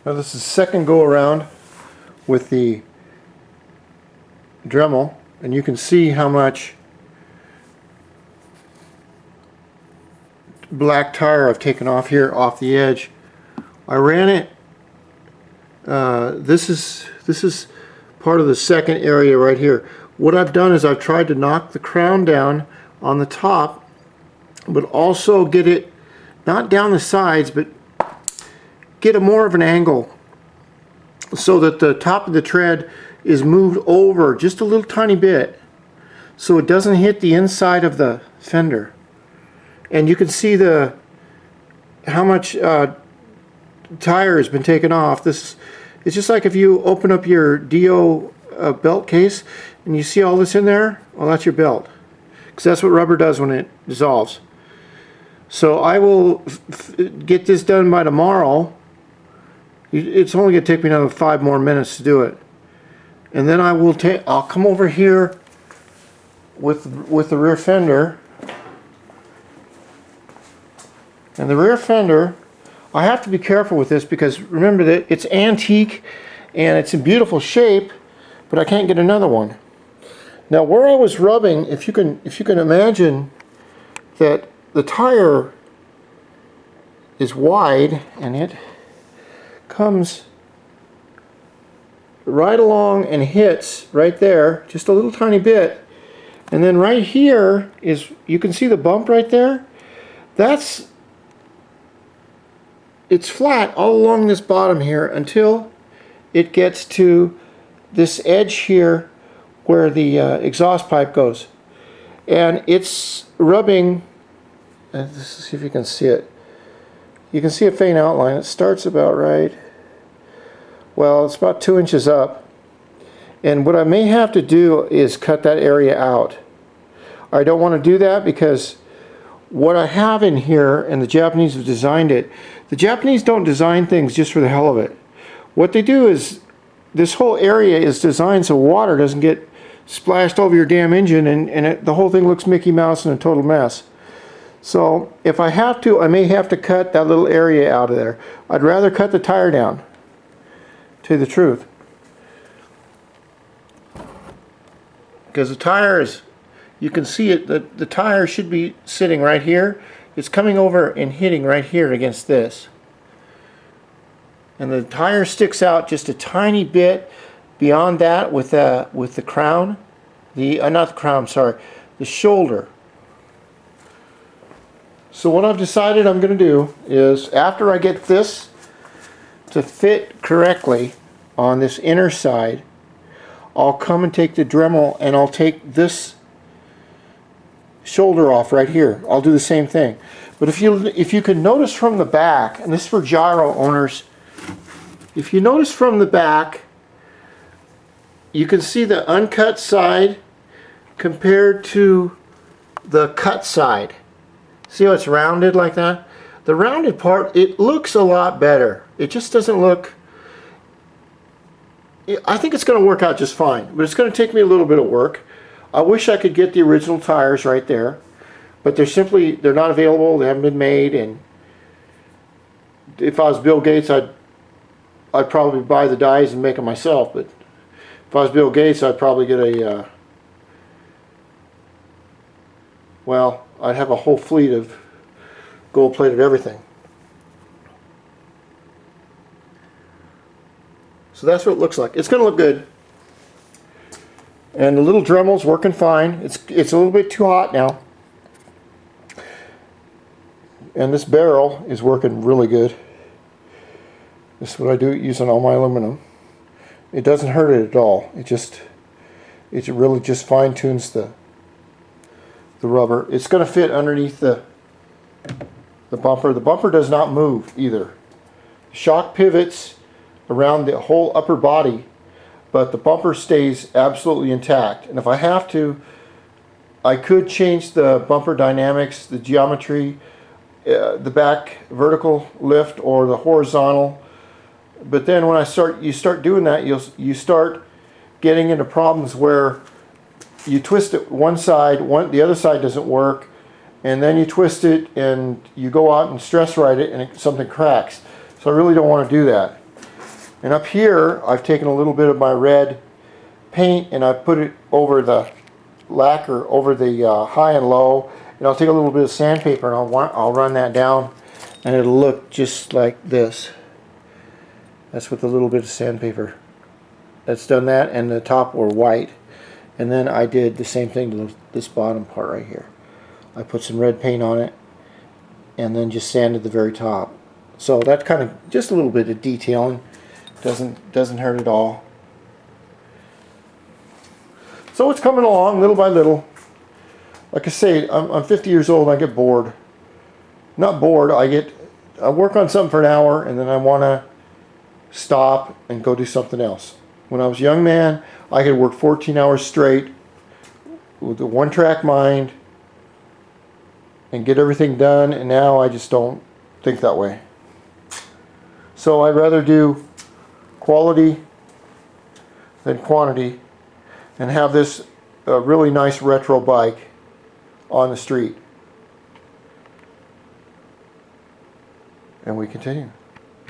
Now this is second go around with the Dremel, and you can see how much black tire I've taken off here off the edge. I ran it. This is part of the second area right here. What I've done is I've tried to knock the crown down on the top, but also get it not down the sides, but get a more of an angle so that the top of the tread is moved over just a little tiny bit so it doesn't hit the inside of the fender. And you can see how much tire has been taken off. It's just like if you open up your Dio belt case and you see all this in there, well, that's your belt, because that's what rubber does when it dissolves. So I will get this done by tomorrow. It's only going to take me another 5 more minutes to do it, and then I'll come over here with the rear fender. And the rear fender, I have to be careful with this because remember that it's antique and it's in beautiful shape, but I can't get another one. Now where I was rubbing, if you can imagine that the tire is wide and it comes right along and hits right there just a little tiny bit, and then right here is, you can see the bump right there. It's flat all along this bottom here until it gets to this edge here where the exhaust pipe goes, and it's rubbing. Let's see if you can see it. You can see a faint outline. It starts about right. Well, it's about 2 inches up, and what I may have to do is cut that area out. I don't want to do that because what I have in here, and the Japanese have designed it, the Japanese don't design things just for the hell of it. What they do is, this whole area is designed so water doesn't get splashed over your damn engine, and the whole thing looks Mickey Mouse and a total mess. So if I have to, I may have to cut that little area out of there. I'd rather cut the tire down, to tell you the truth. Because the tire is, you can see it, the tire should be sitting right here. It's coming over and hitting right here against this. And the tire sticks out just a tiny bit beyond that with the crown. Not the crown, sorry, the shoulder. So what I've decided I'm going to do is, after I get this to fit correctly on this inner side, I'll come and take the Dremel and I'll take this shoulder off right here. I'll do the same thing. But if you can notice from the back, and this is for Gyro owners, if you notice from the back, you can see the uncut side compared to the cut side. See how it's rounded like that? The rounded part, it looks a lot better. It just doesn't look... I think it's going to work out just fine, but it's going to take me a little bit of work. I wish I could get the original tires right there, but they're not available. They haven't been made, and if I was Bill Gates, I'd probably buy the dies and make them myself. But if I was Bill Gates, I'd probably get I'd have a whole fleet of gold-plated everything. So that's what it looks like. It's going to look good. And the little Dremel's working fine. It's a little bit too hot now. And this barrel is working really good. This is what I do using all my aluminum. It doesn't hurt it at all. It really just fine-tunes the rubber. It's going to fit underneath the bumper. The bumper does not move either. The shock pivots around the whole upper body, but the bumper stays absolutely intact. And if I have to, I could change the bumper dynamics, the geometry, the back vertical lift or the horizontal. But then when you start doing that, you start getting into problems where you twist it one side, the other side doesn't work, and then you twist it and you go out and stress ride it and something cracks. So I really don't want to do that. And up here, I've taken a little bit of my red paint and I've put it over the lacquer, over the high and low. And I'll take a little bit of sandpaper and I'll run that down, and it'll look just like this. That's with a little bit of sandpaper. That's done that, and the top were white. And then I did the same thing to this bottom part right here. I put some red paint on it and then just sanded the very top. So that's kind of just a little bit of detailing. Doesn't hurt at all. So it's coming along little by little. Like I say, I'm 50 years old and I get bored. Not bored, I work on something for an hour and then I want to stop and go do something else. When I was a young man, I could work 14 hours straight with a one-track mind and get everything done, and now I just don't think that way. So I'd rather do quality than quantity and have this really nice retro bike on the street. And we continue.